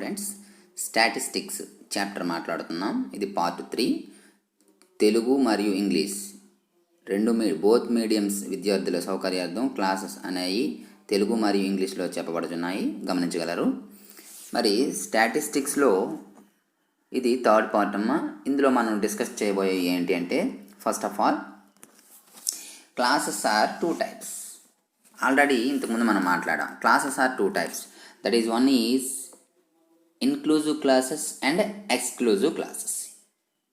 Students, statistics chapter మాట్లాడుతున్నాం. ఇది part 3. Telugu మరియు ఇంగ్లీష్ రెండు బోత్ మీడియంస్ విద్యార్థుల సౌకర్యార్థం క్లాసెస్ అనేవి తెలుగు మరియు ఇంగ్లీష్లో చెప్పబడుతున్నాయి, గమనించగలరు. మరి స్టాటిస్టిక్స్లో ఇది థర్డ్ పార్ట్ అమ్మ. ఇందులో మనం డిస్కస్ చేయబోయేవి ఏంటి అంటే, first of all classes are 2 types. Already ఇంతకుముందు మనం మాట్లాడాం. Classes are 2 types. That is one is inclusive classes and exclusive classes.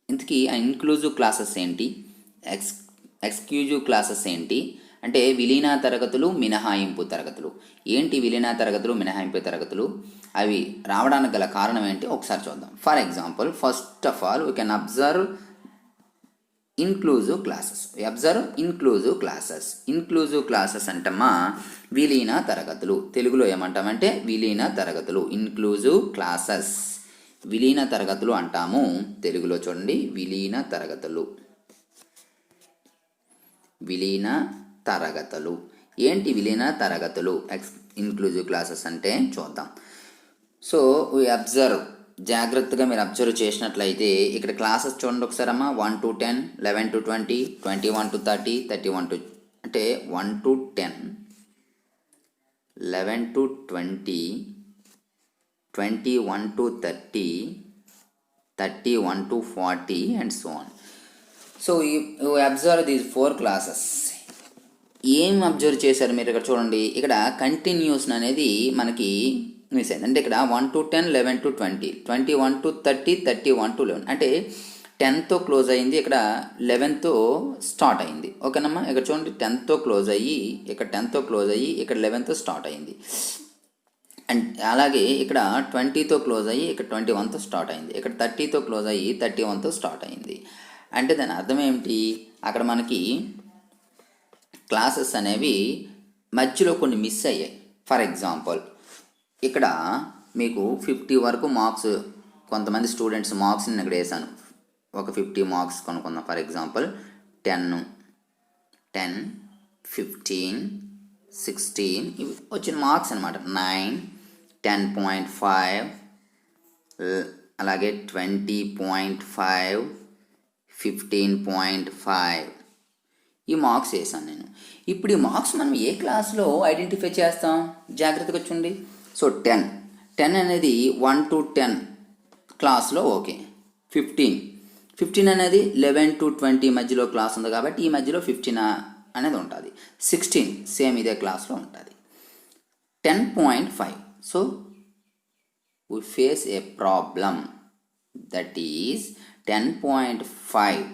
ఇంతకీ ఆ ఇన్క్లూజివ్ క్లాసెస్ ఏంటి, ఎక్స్క్లూజివ్ క్లాసెస్ ఏంటి అంటే విలీన తరగతులు, మినహాయింపు తరగతులు. ఏంటి విలీన తరగతులు, మినహాయింపు తరగతులు? అవి రావడానికి గల కారణం ఏంటి ఒకసారి చూద్దాం. For example, first of all we can observe inclusive classes. Inclusive classes అంటమ్మా విలీన తరగతులు. తెలుగులో ఏమంటామంటే విలీన తరగతులు. ఇన్క్లూజివ్ క్లాసెస్ విలీన తరగతులు అంటాము. తెలుగులో చూడండి, విలీన తరగతులు. ఏంటి విలీన తరగతులు, ఇన్క్లూజివ్ క్లాసెస్ అంటే చూద్దాం. సో వీ అబ్జర్వ్, జాగ్రత్తగా మీరు అబ్జర్వ్ చేసినట్లయితే ఇక్కడ క్లాసెస్ చూడండి ఒకసారి అమ్మా. 1 to 10, 11 to 20, 21 to 30, 31 to అంటే 1 to 10, 11 to 20, 21 to 30, 31 to 40 and so on. So you observe these 4 classes. ఏం అబ్జర్వ్ చేశారు మీరు ఇక్కడ చూడండి. ఇక్కడ కంటిన్యూస్ అనేది మనకి మిస్ అయింది. అంటే ఇక్కడ 1 to 10, 11 to 20, 21 to 30, 31 to 11 అంటే 10తో క్లోజ్ అయింది, ఇక్కడ 11తో స్టార్ట్ అయింది. ఓకేనమ్మా, ఇక్కడ చూడండి 10తో క్లోజ్ అయ్యి ఇక్కడ 10తో క్లోజ్ అయ్యి ఇక్కడ 11తో స్టార్ట్ అయింది. అండ్ అలాగే ఇక్కడ 20తో క్లోజ్ అయ్యి ఇక్కడ 21తో స్టార్ట్ అయింది. ఇక్కడ 30తో క్లోజ్ అయ్యి 31తో స్టార్ట్ అయింది. అంటే దాని అర్థం ఏమిటి, అక్కడ మనకి క్లాసెస్ అనేవి మధ్యలో కొన్ని మిస్ అయ్యాయి. ఫర్ ఎగ్జాంపుల్, ఇక్కడ మీకు 50 వరకు మార్క్స్, కొంతమంది స్టూడెంట్స్ మార్క్స్ని ఇక్కడ వేసాను. ఒక 50 మార్క్స్ కొనుక్కుందాం. ఫర్ ఎగ్జాంపుల్ 10, 15, 16 ఇవి వచ్చిన మార్క్స్ అనమాట. 9, 10.5, అలాగే 20.5, 15.5 ఈ మార్క్స్ వేసాను నేను. ఇప్పుడు ఈ మార్క్స్ మనం ఏ క్లాస్లో ఐడెంటిఫై చేస్తాం, జాగ్రత్తగా చూడండి. సో 10 అనేది 1 to 10 క్లాస్లో ఓకే. 15 అనేది 11 to 20 మధ్యలో క్లాస్ ఉంది కాబట్టి ఈ మధ్యలో 15 అనేది ఉంటుంది. 16 సేమ్ ఇదే క్లాస్లో ఉంటుంది. 10.5 so we face a problem, that is 10.5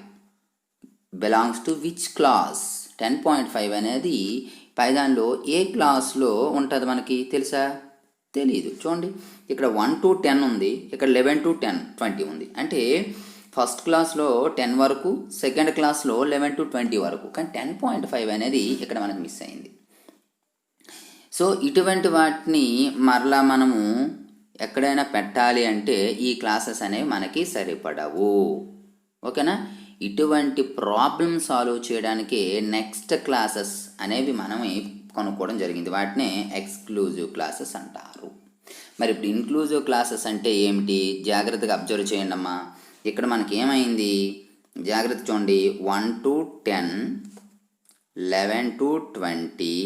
belongs to which class? 10.5 అనేది పైదానిలో ఏ క్లాస్లో ఉంటుంది మనకి తెలుసా? తెలీదు. చూడండి, ఇక్కడ 1 to 10 ఉంది, ఇక్కడ 11 to 20 ఉంది. అంటే ఫస్ట్ క్లాస్లో 10 వరకు, సెకండ్ క్లాస్లో 11 to 20 వరకు, కానీ 10.5 అనేది ఇక్కడ మనకు మిస్ అయింది. సో ఇటువంటి వాటిని మరలా మనము ఎక్కడైనా పెట్టాలి అంటే ఈ క్లాసెస్ అనేవి మనకి సరిపడవు. ఓకేనా? ఇటువంటి ప్రాబ్లమ్ సాల్వ్ చేయడానికి నెక్స్ట్ క్లాసెస్ అనేవి మనమే కొనుక్కోవడం జరిగింది. వాటినే ఎక్స్క్లూజివ్ క్లాసెస్ అంటారు. మరి ఇప్పుడు ఇన్క్లూజివ్ క్లాసెస్ అంటే ఏమిటి, జాగ్రత్తగా అబ్జర్వ్ చేయండి అమ్మా. ఇక్కడ మనకి ఏమైంది, జాగ్రత్త చూడండి. 1 to 10, 11 to 20,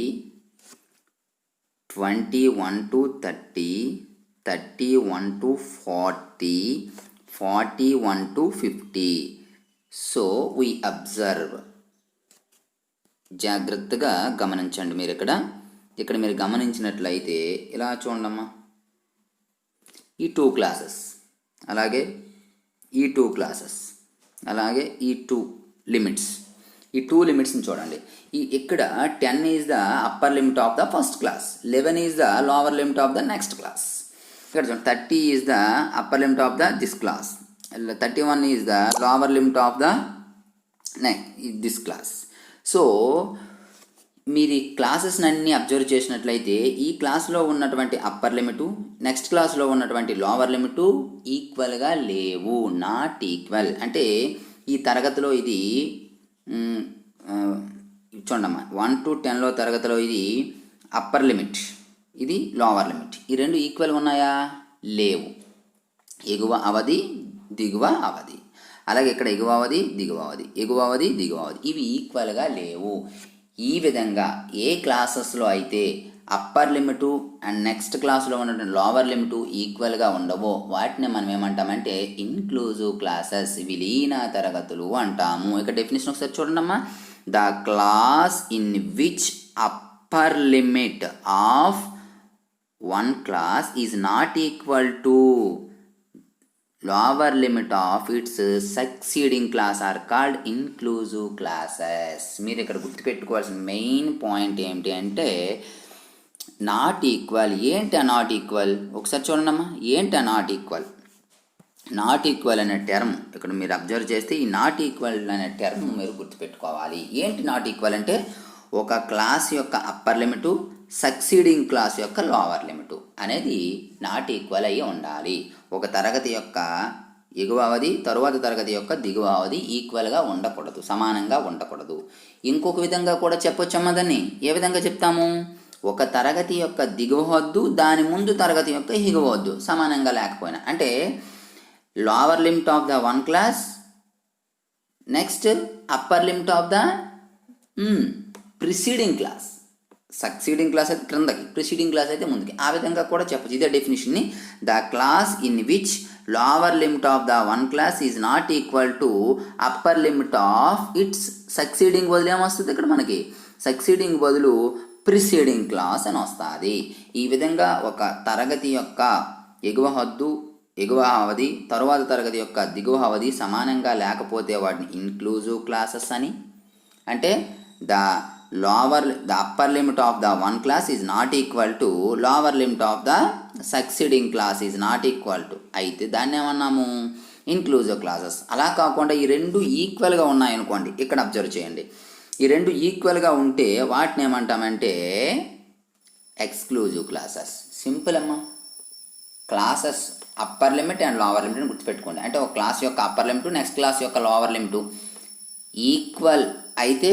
21 to 30, 31 to 40, 41 to 50. So we observe. జాగ్రత్తగా గమనించండి మీరు. ఇక్కడ మీరు గమనించినట్లయితే ఇలా చూడమ్మా, ఈ 2 classes, అలాగే ఈ 2 classes, అలాగే ఈ 2 లిమిట్స్. ఈ 2 లిమిట్స్ని చూడండి. ఇక్కడ 10 is the upper limit of the first class, 11 is the lower limit of the next class. ఇక్కడ చూడండి, 30 is the upper limit of the this class, 31 is the lower limit of the this class. So మీరు ఈ క్లాసెస్ని అన్నీ observe చేసినట్లయితే ఈ క్లాస్లో ఉన్నటువంటి upper limit, next క్లాస్లో ఉన్నటువంటి లోవర్ లిమిటు ఈక్వల్గా లేవు, నాట్ ఈక్వల్. అంటే ఈ తరగతిలో ఇది చూడమ్మా, 1 to 10లో తరగతిలో ఇది అప్పర్ లిమిట్, ఇది లోవర్ లిమిట్. ఈ రెండు ఈక్వల్ ఉన్నాయా? లేవు. ఎగువ అవధి, దిగువ అవధి. అలాగే ఇక్కడ ఎగువ అవధి, దిగువ అవధి, ఎగువ అవధి, దిగువ అవధి, ఇవి ఈక్వల్గా లేవు. ఈ విధంగా ఏ క్లాసెస్లో అయితే అప్పర్ లిమిటు అండ్ నెక్స్ట్ క్లాస్లో ఉన్నటువంటి లోవర్ లిమిటు ఈక్వల్గా ఉండవో వాటిని మనం ఏమంటామంటే ఇన్క్లూజివ్ క్లాసెస్, విలీన తరగతులు అంటాము. ఇక్కడ డెఫినేషన్ ఒకసారి చూడండి అమ్మా. The class in which upper limit of one class is not equal to lower limit of its succeeding class are called inclusive classes. మీరు ఇక్కడ గుర్తుపెట్టుకోవాల్సిన మెయిన్ పాయింట్ ఏమిటి అంటే నాట్ ఈక్వల్. ఏంటి నాట్ ఈక్వల్? ఒకసారి చూడండి అమ్మా. ఏంటి నాట్ ఈక్వల్? నాట్ ఈక్వల్ అనే టర్మ్ ఇక్కడ మీరు అబ్జర్వ్ చేస్తే ఈ నాట్ ఈక్వల్ అనే టర్మ్ మీరు గుర్తుపెట్టుకోవాలి. ఏంటి నాట్ ఈక్వల్ అంటే ఒక క్లాస్ యొక్క అప్పర్ లిమిటు సక్సీడింగ్ క్లాస్ యొక్క లోవర్ లిమిటు అనేది నాట్ ఈక్వల్ అయ్యి ఉండాలి. ఒక తరగతి యొక్క ఎగువ అవధి తరువాత తరగతి యొక్క దిగువ అవధి ఈక్వల్గా ఉండకూడదు, సమానంగా ఉండకూడదు. ఇంకొక విధంగా కూడా చెప్పొచ్చమ్మా దాన్ని. ఏ విధంగా చెప్తాము? ఒక తరగతి యొక్క దిగువ హద్దు దాని ముందు తరగతి యొక్క ఎగువ హద్దు సమానంగా లేకపోయినా, అంటే lower limit of the one class next upper limit of the preceding class. Succeeding class అయితే క్రిందకి, ప్రిసీడింగ్ క్లాస్ అయితే ముందుకి. ఆ విధంగా కూడా చెప్పచ్చు. ఇదే డెఫినేషన్ని. The class in which lower limit of the one class is not equal to upper limit of its succeeding బదులు ఏమొస్తుంది ఇక్కడ మనకి? సక్సీడింగ్ బదులు ప్రిసీడింగ్ క్లాస్ అని వస్తుంది. ఈ విధంగా ఒక తరగతి యొక్క ఎగువ హద్దు ఎగువ అవధి తరువాత తరగతి యొక్క దిగువ అవధి సమానంగా లేకపోతే వాటిని ఇన్క్లూజివ్ క్లాసెస్ అని, అంటే the upper limit of the one class is not equal to lower limit of the succeeding class is not equal to, అయితే దాన్ని ఏమన్నాము? Inclusive classes. అలా కాకుండా ఈ రెండు ఈక్వల్గా ఉన్నాయనుకోండి, ఇక్కడ అబ్జర్వ్ చేయండి. ఈ రెండు ఈక్వల్గా ఉంటే వాటిని ఏమంటామంటే ఎక్స్క్లూజివ్ క్లాసెస్. సింపుల్ అమ్మా. Classes upper limit and lower limit అని గుర్తుపెట్టుకోండి. అంటే ఒక క్లాస్ యొక్క అప్పర్ లిమిట్ నెక్స్ట్ క్లాస్ యొక్క లోవర్ లిమిట్ ఈక్వల్ అయితే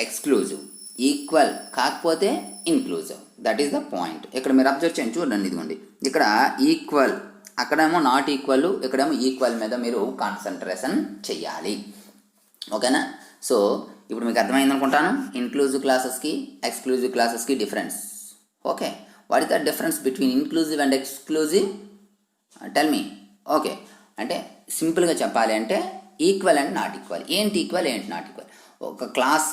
ఎక్స్క్లూజివ్, ఈక్వల్ కాకపోతే inclusive. That is the point. ఇక్కడ మీరు అబ్జర్వ్ చేయండి, చూడండి. ఇదిగోండి ఇక్కడ ఈక్వల్, అక్కడేమో నాట్ ఈక్వల్, ఇక్కడేమో ఈక్వల్ మీద మీరు కాన్సన్ట్రేషన్ చెయ్యాలి. ఓకేనా? సో ఇప్పుడు మీకు అర్థమైంది అనుకుంటాను ఇన్క్లూజివ్ క్లాసెస్కి ఎక్స్క్లూజివ్ క్లాసెస్కి difference. Okay, what is the difference between inclusive and exclusive? Tell me. Okay, అంటే సింపుల్గా చెప్పాలి అంటే ఈక్వల్ అండ్ నాట్ ఈక్వల్. ఏంటి ఈక్వల్, ఏంటి నాట్ ఈక్వల్? ఒక class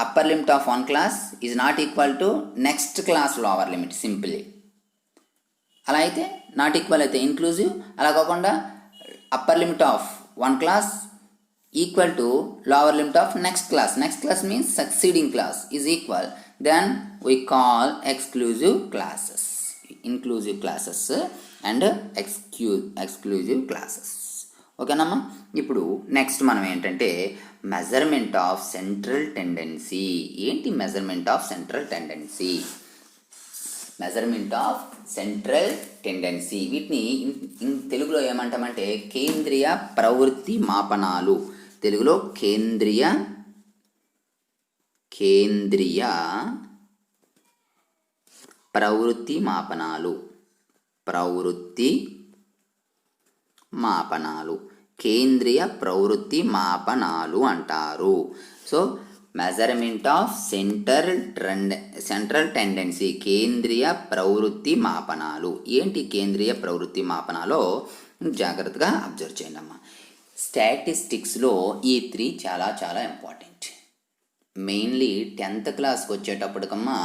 upper limit of one class is not equal to next class lower limit, simply. అలా అయితే not equal అయితే ఇన్క్లూజివ్. అలా కాకుండా upper limit of one class equal to lower limit of next class. Next class means succeeding class is equal. Then we call exclusive classes. Inclusive classes and exclusive classes. ఓకేనమ్మా. ఇప్పుడు next మనం ఏంటంటే measurement of central tendency. ఏంటి measurement of central tendency? Measurement of central tendency వీటిని తెలుగులో ఏమంటామంటే కేంద్రీయ ప్రవృత్తి మాపనాలు. తెలుగులో కేంద్రీయ ప్రవృత్తి మాపనాలు. కేంద్రీయ ప్రవృత్తి మాపనాలు అంటారు. So measurement of central tendency, కేంద్రీయ ప్రవృత్తి మాపనాలు. ఏంటి కేంద్రీయ ప్రవృత్తి మాపనాలో జాగ్రత్తగా అబ్జర్వ్ చేయండి అమ్మా. స్టాటిస్టిక్స్లో ఈ 3 చాలా చాలా ఇంపార్టెంట్. మెయిన్లీ 10th క్లాస్కి వచ్చేటప్పటికమ్మా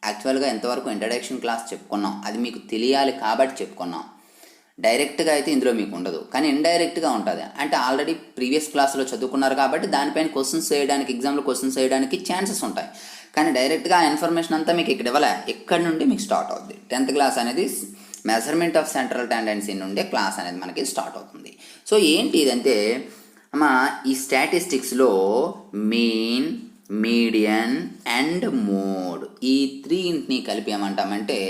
యాక్చువల్గా ఎంతవరకు ఇంట్రడక్షన్ క్లాస్ చెప్పుకున్నాం, అది మీకు తెలియాలి కాబట్టి చెప్పుకున్నాం. డైరెక్ట్గా అయితే ఇందులో మీకు ఉండదు, కానీ ఇండైరెక్ట్గా ఉంటుంది. అంటే ఆల్రెడీ ప్రీవియస్ క్లాస్లో చదువుకున్నారు కాబట్టి దానిపైన క్వశ్చన్స్ వేయడానికి, ఎగ్జామ్లో క్వశ్చన్స్ వేయడానికి ఛాన్సెస్ ఉంటాయి. కానీ డైరెక్ట్గా ఆ ఇన్ఫర్మేషన్ అంతా మీకు ఇక్కడ ఇవ్వలే, ఎక్కడి నుండి మీకు స్టార్ట్ అవుతుంది. 10th క్లాస్ అనేది మెజర్మెంట్ ఆఫ్ సెంట్రల్ టెండెన్సీ నుండే క్లాస్ అనేది మనకి స్టార్ట్ అవుతుంది. సో ఏంటి ఇదంటే అమ్మా, ఈ స్టాటిస్టిక్స్లో మీన్, మీడియన్ అండ్ మోడ్ ఈ 3 కలిపి ఏమంటామంటే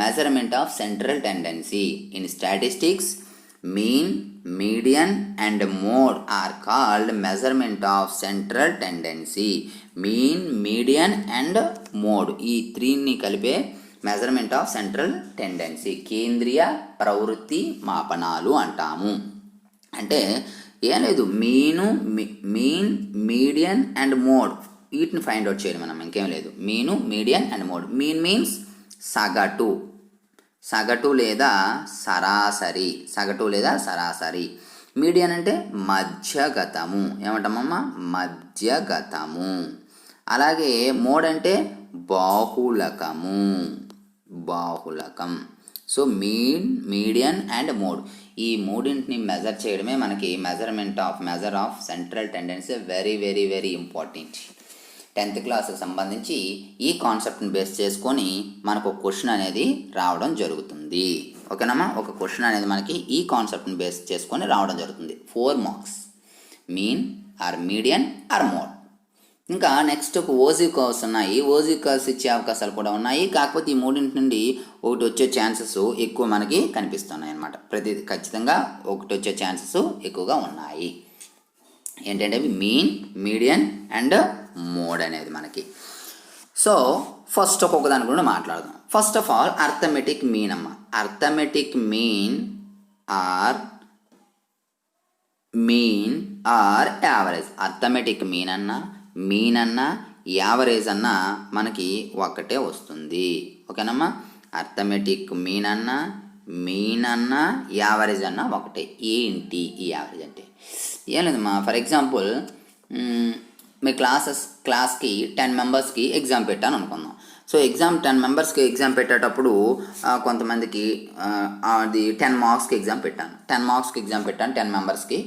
measurement of central tendency. In statistics, mean, median and mode are called measurement of central tendency. Mean, median and mode ఈ 3 కలిపే మెజర్మెంట్ ఆఫ్ సెంట్రల్ టెండెన్సీ, కేంద్రీయ ప్రవృత్తి మాపనాలు అంటాము. అంటే ఏం లేదు, మీన్, మీడియన్ అండ్ మోడ్ వీటిని ఫైండ్ అవుట్ చేయాలి మనం, ఇంకేం లేదు. Mean, median and mode. Mean means సగటు లేదా సరాసరి, మీడియన్ అంటే మధ్యగతము, ఏమంటామమ్మా, మధ్యగతము. అలాగే మోడ్ అంటే బాహుళకం. సో మీడియన్ అండ్ మోడ్, ఈ మూడింటిని మెజర్ చేయడమే మనకి measure of central tendency. Very very very important. 10th క్లాస్కి సంబంధించి ఈ కాన్సెప్ట్ని బేస్ చేసుకొని మనకు ఒక క్వశ్చన్ అనేది రావడం జరుగుతుంది. ఓకేనమ్మా, ఒక క్వశ్చన్ అనేది మనకి ఈ కాన్సెప్ట్ని బేస్ చేసుకొని రావడం జరుగుతుంది. 4 marks, mean or median or mode. ఇంకా నెక్స్ట్ ఒక ఓజీ కర్వ్స్ ఉన్నాయి. ఓజీ కర్వ్స్ ఇచ్చే అవకాశాలు కూడా ఉన్నాయి. కాకపోతే ఈ మూడింటి నుండి ఒకటి వచ్చే ఛాన్సెస్ ఎక్కువ మనకి కనిపిస్తున్నాయి అన్నమాట. ఖచ్చితంగా ఒకటి వచ్చే ఛాన్సెస్ ఎక్కువగా ఉన్నాయి. ఏంటంటే మీన్, మీడియన్ అండ్ మోడ్ అనేది మనకి. సో ఫస్ట్ ఒక్కొక్క దాని గురించి మాట్లాడదాం. First of all arithmetic mean అమ్మ. Arithmetic mean or average. Arithmetic mean అన్నా యావరేజ్ అన్నా మనకి ఒక్కటే వస్తుంది. ఓకేనమ్మా, అర్థమెటిక్ మీన్ అన్నా యావరేజ్ అన్నా ఒకటే. ఏంటి ఈ యావరేజ్ అంటే? ఏం లేదమ్మా, ఫర్ ఎగ్జాంపుల్ మీ క్లాస్కి 10 మెంబర్స్కి ఎగ్జామ్ పెట్టాను అనుకుందాం. సో 10 మెంబర్స్కి ఎగ్జామ్ పెట్టేటప్పుడు కొంతమందికి అది 10 మార్క్స్కి ఎగ్జామ్ పెట్టాను. 10 మెంబర్స్కి.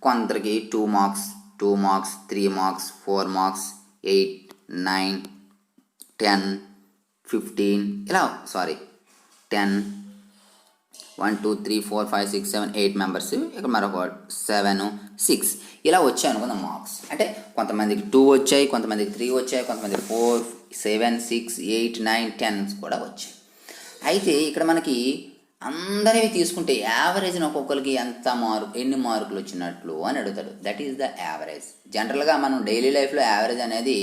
కొందరికి 2 మార్క్స్, 3 మార్క్స్, 4 మార్క్స్, 8, 9, 10, 15 ఇలా 10, 1, 2, 3, 4, 5, 6, 7, 8 మెంబర్స్. ఇక్కడ మరొక 7, 6 ఇలా వచ్చాయి అనుకుందాం మార్క్స్. అంటే కొంతమందికి 2 వచ్చాయి, కొంతమందికి 3 వచ్చాయి, కొంతమందికి 4, 7, 6, 8, 9, 10 కూడా వచ్చాయి. అయితే ఇక్కడ మనకి అందరివి తీసుకుంటే యావరేజ్ని ఒక్కొక్కరికి ఎన్ని మార్కులు వచ్చినట్లు అని అడుగుతాడు. That is the average. జనరల్గా మనం డైలీ లైఫ్లో యావరేజ్ అనేది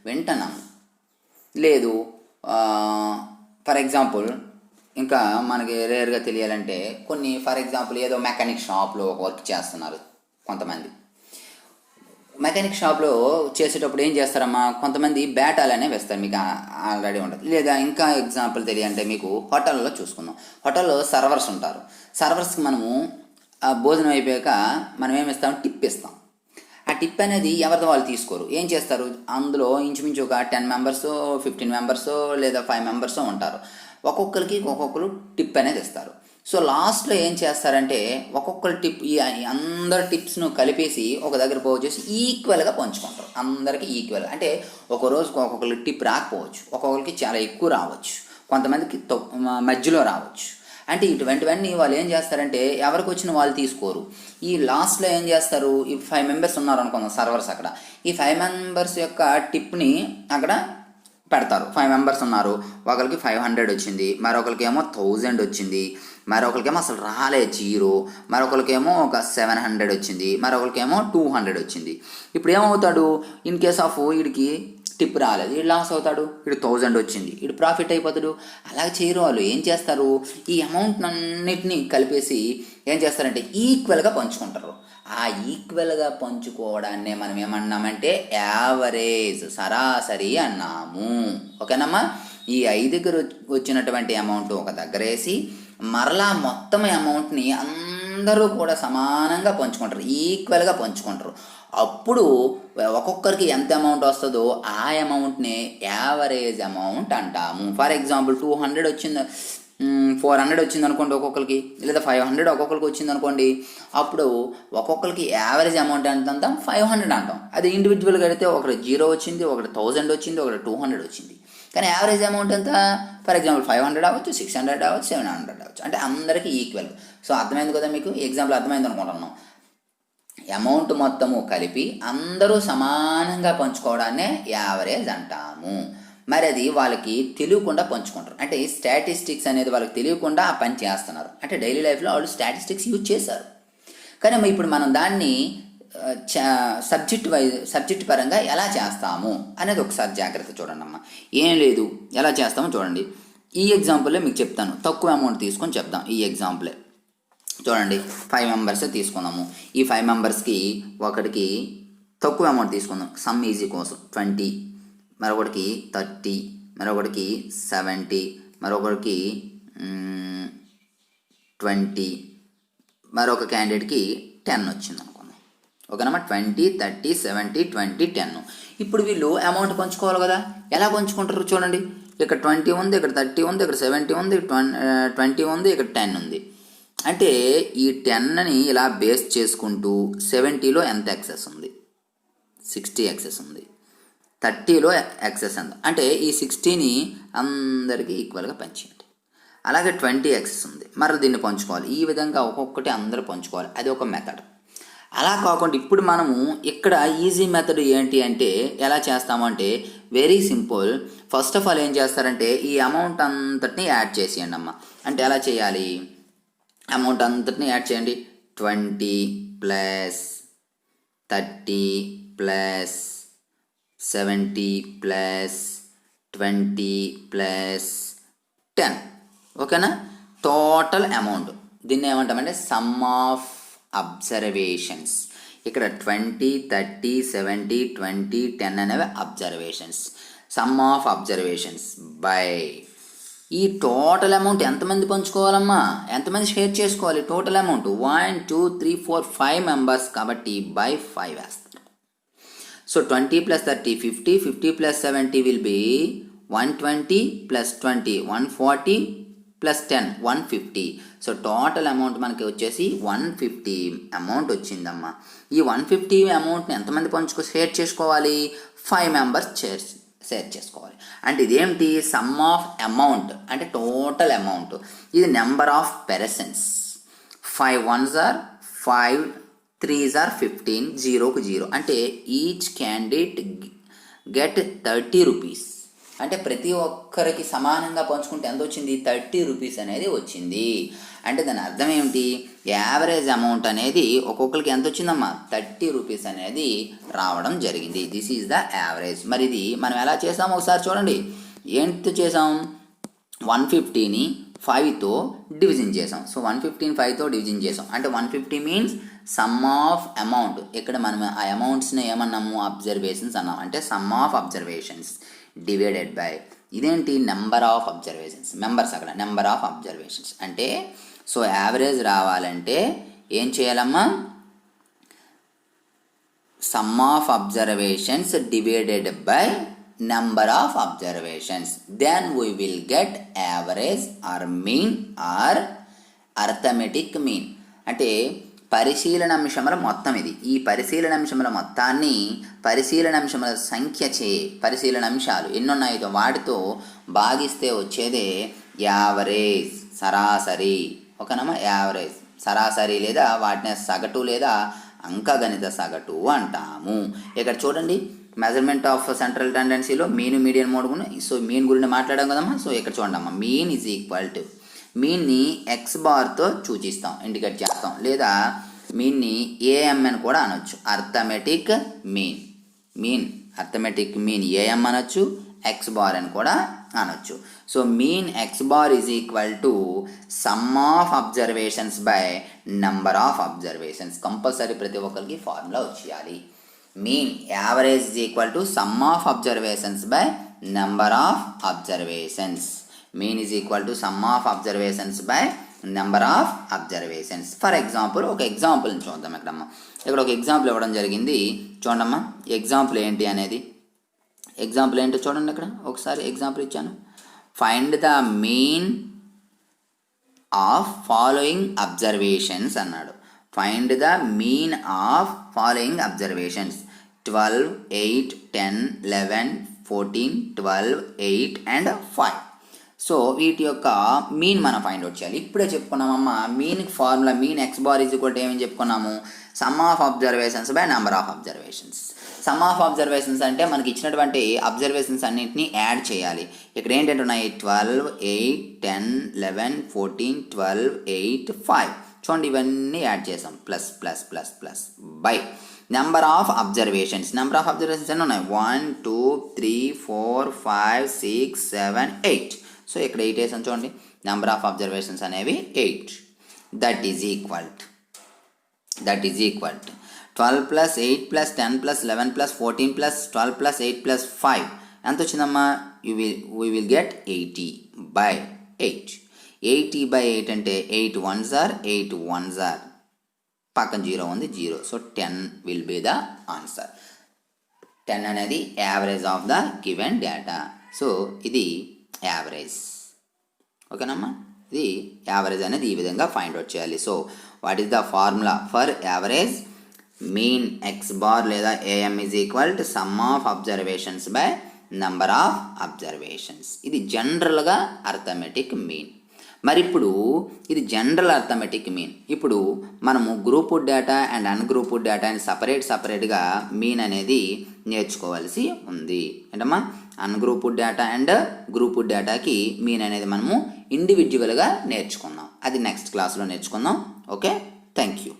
వింటున్నాము. లేదు, ఫర్ ఎగ్జాంపుల్ ఇంకా మనకి రేర్గా తెలియాలంటే కొన్ని, ఫర్ ఎగ్జాంపుల్ ఏదో మెకానిక్ షాప్లో వర్క్ చేస్తున్నారు కొంతమంది. మెకానిక్ షాప్లో చేసేటప్పుడు ఏం చేస్తారమ్మా, కొంతమంది బ్యాటాలనే వేస్తారు, మీకు ఆల్రెడీ ఉంటుంది. లేదా ఇంకా ఎగ్జాంపుల్ తెలియాలంటే మీకు హోటల్లో చూసుకుందాం. హోటల్లో సర్వర్స్ ఉంటారు. సర్వర్స్కి మనము భోజనం అయిపోయాక మనం ఏమి ఇస్తాం, టిప్ ఇస్తాం. ఆ టిప్ అనేది ఎవరితో వాళ్ళు తీసుకోరు. ఏం చేస్తారు, అందులో ఇంచుమించు ఒక 10 మెంబర్స్, 15 మెంబర్స్ లేదా 5 మెంబర్స్ ఉంటారు. ఒక్కొక్కరు టిప్ అనేది ఇస్తారు. సో లాస్ట్లో ఏం చేస్తారంటే ఒక్కొక్కరు టిప్, ఈ అందరు టిప్స్ను కలిపేసి ఒక దగ్గర పోగు చేసి ఈక్వల్గా పంచుకుంటారు. అందరికీ ఈక్వల్. అంటే ఒక రోజుకి ఒక్కొక్కరికి టిప్ రాకపోవచ్చు, ఒక్కొక్కరికి చాలా ఎక్కువ రావచ్చు, కొంతమందికి మధ్యలో రావచ్చు. అంటే ఇటువంటివన్నీ వాళ్ళు ఏం చేస్తారంటే ఎవరికి వచ్చిన వాళ్ళు తీసుకోరు. ఈ లాస్ట్లో ఏం చేస్తారు, ఈ 5 మెంబర్స్ ఉన్నారు అనుకుందాం సర్వర్స్. అక్కడ ఈ 5 మెంబర్స్ యొక్క టిప్ని అక్కడ పెడతారు. 5 మెంబర్స్ ఉన్నారు, ఒకరికి 500 వచ్చింది, మరొకరికేమో 1000 వచ్చింది, మరొకరికేమో అసలు రాలే 0, మరొకరికేమో ఒక 700 వచ్చింది, మరొకరికేమో 200 వచ్చింది. ఇప్పుడు ఏమవుతాడు, ఇన్ కేస్ ఆఫ్ వీడికి టిప్ రాలేదు, వీడు లాస్ అవుతాడు. వీడు 1000 వచ్చింది, వీడు ప్రాఫిట్ అయిపోతాడు. అలాగే చేయరు వాళ్ళు. ఏం చేస్తారు, ఈ అమౌంట్ అన్నిటినీ కలిపేసి ఏం చేస్తారంటే ఈక్వల్గా పంచుకుంటారు. ఆ ఈక్వల్గా పంచుకోవడాన్నే మనం ఏమన్నామంటే యావరేజ్, సరాసరి అన్నాము. ఓకేనమ్మా, ఈ 5కి వచ్చినటువంటి అమౌంట్ ఒక దగ్గర వేసి మరలా మొత్తం అమౌంట్ని అందరూ కూడా సమానంగా పంచుకుంటారు, ఈక్వల్గా పంచుకుంటారు. అప్పుడు ఒక్కొక్కరికి ఎంత అమౌంట్ వస్తుందో ఆ అమౌంట్ని యావరేజ్ అమౌంట్ అంటాము. ఫర్ ఎగ్జాంపుల్ 200 వచ్చింది, 400 వచ్చింది అనుకోండి ఒక్కొక్కరికి, లేదా 500 ఒక్కొక్కరికి వచ్చింది అనుకోండి. అప్పుడు ఒక్కొక్కరికి యావరేజ్ అమౌంట్ ఎంత అంటాం, 500 అంటాం. అది ఇండివిజువల్గా అయితే ఒకటి 0 వచ్చింది, ఒకటి 1000 వచ్చింది, ఒకటి 200 వచ్చింది. కానీ యావరేజ్ అమౌంట్ ఎంత, ఫర్ ఎగ్జాంపుల్ 500 అవ్వచ్చు, 600 అవ్వచ్చు, 700 అవ్వచ్చు. అంటే అందరికీ ఈక్వల్. సో అర్థమైంది కదా మీకు, ఎగ్జాంపుల్ అర్థమైంది అనుకుంటున్నాం. అమౌంట్ మొత్తము కలిపి అందరూ సమానంగా పంచుకోవడాన్నే యావరేజ్ అంటాము. మరి అది వాళ్ళకి తెలియకుండా పంచుకుంటారు. అంటే స్టాటిస్టిక్స్ అనేది వాళ్ళకి తెలియకుండా ఆ పని చేస్తున్నారు. అంటే డైలీ లైఫ్లో వాళ్ళు యూజ్ చేశారు. కానీ ఇప్పుడు మనం దాన్ని సబ్జెక్ట్ పరంగా ఎలా చేస్తాము అనేది ఒకసారి జాగ్రత్త చూడండి అమ్మ. ఏం లేదు, ఎలా చేస్తామో చూడండి. ఈ ఎగ్జాంపులే మీకు చెప్తాను, తక్కువ అమౌంట్ తీసుకొని చెప్దాం. ఈ ఎగ్జాంపులే చూడండి, 5 మెంబర్స్ తీసుకున్నాము. ఈ 5 మెంబర్స్కి ఒకటికి తక్కువ అమౌంట్ తీసుకుందాం సమ్ ఈజీ కోసం 20, మరొకటికి 30, మరొకటికి 70, మరొకటికి 20, మరొక క్యాండిడేట్కి 10 వచ్చింది అనుకుందాం. ఓకేనమ్మా, 20, 30, 70, 20, 10. ఇప్పుడు వీళ్ళు అమౌంట్ పంచుకోవాలి కదా. ఎలా పంచుకుంటారు చూడండి, ఇక్కడ 20 ఉంది, ఇక్కడ 30 ఉంది, ఇక్కడ 70 ఉంది, 20 ఉంది, ఇక్కడ 10 ఉంది. అంటే ఈ 10ని ఇలా బేస్ చేసుకుంటూ 70లో ఎంత ఎక్సెస్ ఉంది, 60 ఎక్సెస్ ఉంది, 30లో ఎక్సెస్ ఎంత, అంటే ఈ 60ని అందరికీ ఈక్వల్గా పంచేయండి. అలాగే 20 ఎక్సెస్ ఉంది, మరి దీన్ని పంచుకోవాలి. ఈ విధంగా ఒక్కొక్కటి అందరూ పంచుకోవాలి, అది ఒక మెథడ్. అలా కాకుండా ఇప్పుడు మనము ఇక్కడ ఈజీ మెథడ్ ఏంటి అంటే ఎలా చేస్తామంటే very simple. First of all ఏం చేస్తారంటే ఈ అమౌంట్ అంతటిని యాడ్ చేసేయండి అమ్మ. అంటే ఎలా చేయాలి, అమౌంట్ అంతటిని యాడ్ చేయండి. 20 ప్లస్ 30 ప్లస్ 70 ప్లస్ 20 ప్లస్ 10. ఓకేనా, టోటల్ అమౌంట్. దీన్ని ఏమంటామంటే సమ్ ఆఫ్ అబ్జర్వేషన్స్. ఇక్కడ 20, 30, 70, 20, 10 అనేవి observations. Sum of observations by ఈ టోటల్ అమౌంట్ ఎంతమంది పంచుకోవాలమ్మా, ఎంతమంది షేర్ చేసుకోవాలి. టోటల్ అమౌంట్ 1, 2, 3, 4, 5 మెంబర్స్ కాబట్టి బై 5 వేస్తారు. So 20 plus 30 50, 50 plus 70 will be 120 plus 20 140 plus 10 150. So total amount మనకి వచ్చేసి 150 అమౌంట్ వచ్చిందమ్మా. ఈ 150 అమౌంట్ని ఎంతమంది షేర్ చేసుకోవాలి, 5 మెంబర్స్ షేర్ చేసుకోవాలి. అంటే ఇదేమిటి, సమ్ ఆఫ్ అమౌంట్ అంటే టోటల్ అమౌంట్. ఇది number of persons. 5 ones are 5, 3s are 15, 0కు 0. అంటే ఈచ్ క్యాండిడేట్ గెట్ 30 రూపీస్. అంటే ప్రతి ఒక్కరికి సమానంగా పంచుకుంటే ఎంత వచ్చింది, 30 రూపీస్ అనేది వచ్చింది. అంటే దాని అర్థం ఏమిటి, యావరేజ్ అమౌంట్ అనేది ఒక్కొక్కరికి ఎంత వచ్చిందమ్మా, 30 రూపీస్ అనేది రావడం జరిగింది. This is the average. మరి ఇది మనం ఎలా చేసాము ఒకసారి చూడండి. ఏంటి చేసాం, 150ని 5తో డివిజన్ చేసాం. సో 150ని 5తో డివిజన్ చేసాం. అంటే 150 మీన్స్ సమ్ ఆఫ్ అమౌంట్. ఇక్కడ మనం ఆ అమౌంట్స్ని ఏమన్నాము, అబ్జర్వేషన్స్ అన్నాం. అంటే sum of observations divided by ఇదేంటి, నెంబర్ ఆఫ్ అబ్జర్వేషన్స్. మెంబర్స్ అక్కడ నెంబర్ ఆఫ్ అబ్జర్వేషన్స్. అంటే సో యావరేజ్ రావాలంటే ఏం చేయాలమ్మా, sum of observations divided by number of observations. Then we will get average or mean or arithmetic mean. అంటే పరిశీలనాంశముల మొత్తం ఇది. ఈ పరిశీలనాంశముల మొత్తాన్ని పరిశీలనాంశముల సంఖ్య పరిశీలనాంశాలు ఎన్నున్నాయో వాటితో భాగిస్తే వచ్చేదే యావరేజ్, సరాసరి. ఓకేనమ్మా, యావరేజ్ సరాసరి లేదా వాటిని సగటు లేదా అంకగణిత సగటు అంటాము. ఇక్కడ చూడండి, మెజర్మెంట్ ఆఫ్ సెంట్రల్ టెండెన్సీలో మీన్ మీడియన్ మోడ్ ఉన్నాయి. సో మీన్ గురించి మాట్లాడాం కదమ్మా. సో ఇక్కడ చూడండి అమ్మా, మీన్ ఈజ్ ఈక్వల్ టు మీన్ని ఎక్స్ బార్తో సూచిస్తాం, ఇండికేట్ చేస్తాం. లేదా మీన్ని ఏఎం అని కూడా అనొచ్చు, arithmetic mean. Arithmetic mean AM అనొచ్చు, ఎక్స్ బార్ అని కూడా అనొచ్చు. So mean x bar is equal to sum of observations by number of observations. Compulsory ప్రతి ఒక్కరికి ఫార్ములా వచ్చేయాలి. Mean average is equal to sum of observations by number of observations. Mean is equal to sum of observations by number of observations. For example ఒక ఎగ్జాంపుల్ని చూద్దాం. ఇక్కడ ఒక example ఇవ్వడం జరిగింది. చూడమ్మా, ఎగ్జాంపుల్ ఏంటి అనేది. ఎగ్జాంపుల్ ఏంటో చూడండి. ఇక్కడ ఒకసారి ఎగ్జాంపుల్ ఇచ్చాను. Find the mean of following observations అన్నాడు. Find the mean of following observations 12, 8, 10, 11, 14, 12, 8 and 5. So వీటి యొక్క మీన్ మనం ఫైండ్ అవుట్ చేయాలి. ఇప్పుడే చెప్పుకున్నామమ్మా మీన్కి ఫార్ములా. Mean x bar is equal to ఏమని చెప్పుకున్నాము, sum of observations by number of observations. Sum of observations అంటే మనకి ఇచ్చినటువంటి అబ్జర్వేషన్స్ అన్నింటినీ యాడ్ చేయాలి. ఇక్కడ ఏంటంటే ఉన్నాయి 12, 8, 10, 11, 14, 12, 8, 5. చూడండి, ఇవన్నీ యాడ్ చేసాం. Plus plus plus plus by number of observations. Number of observations ఎన్ని ఉన్నాయి, 1, 2, 3, 4, 5, 6, 7, 8. సో ఇక్కడ 8 వేసాను చూడండి. నెంబర్ ఆఫ్ అబ్జర్వేషన్స్ అనేవి 8. That is equal to 12 plus 8 plus 10 plus 11 plus 14 plus 12 plus 8 plus 5 ఎంత వచ్చిందమ్మా? we will get 80/8. 80/8 అంటే 8 1s are 8 1s are, పక్కన 0 ఉంది 0, సో 10 will be the answer. 10 అనేది average of the given data. So ఇది average. ఓకేనమ్మా, ఇది యావరేజ్ అనేది ఈ విధంగా ఫైండ్ అవుట్ చేయాలి. So what is the formula for average? Mean x bar లేదా AM is equal to sum of observations by number of observations. ఇది జనరల్గా అర్థమెటిక్ మీన్. మరి ఇప్పుడు ఇది జనరల్ అర్థమెటిక్ మీన్. ఇప్పుడు మనము గ్రూప్డ్ డేటా అండ్ అన్గ్రూప్డ్ డేటాని సపరేట్గా మీన్ అనేది నేర్చుకోవాల్సి ఉంది. ఏంటమ్మా? అన్గ్రూప్డ్ డేటా అండ్ గ్రూప్డ్ డేటాకి మీన్ అనేది మనము ఇండివిజువల్గా నేర్చుకుందాం. అది నెక్స్ట్ క్లాస్లో నేర్చుకుందాం. Okay, thank you.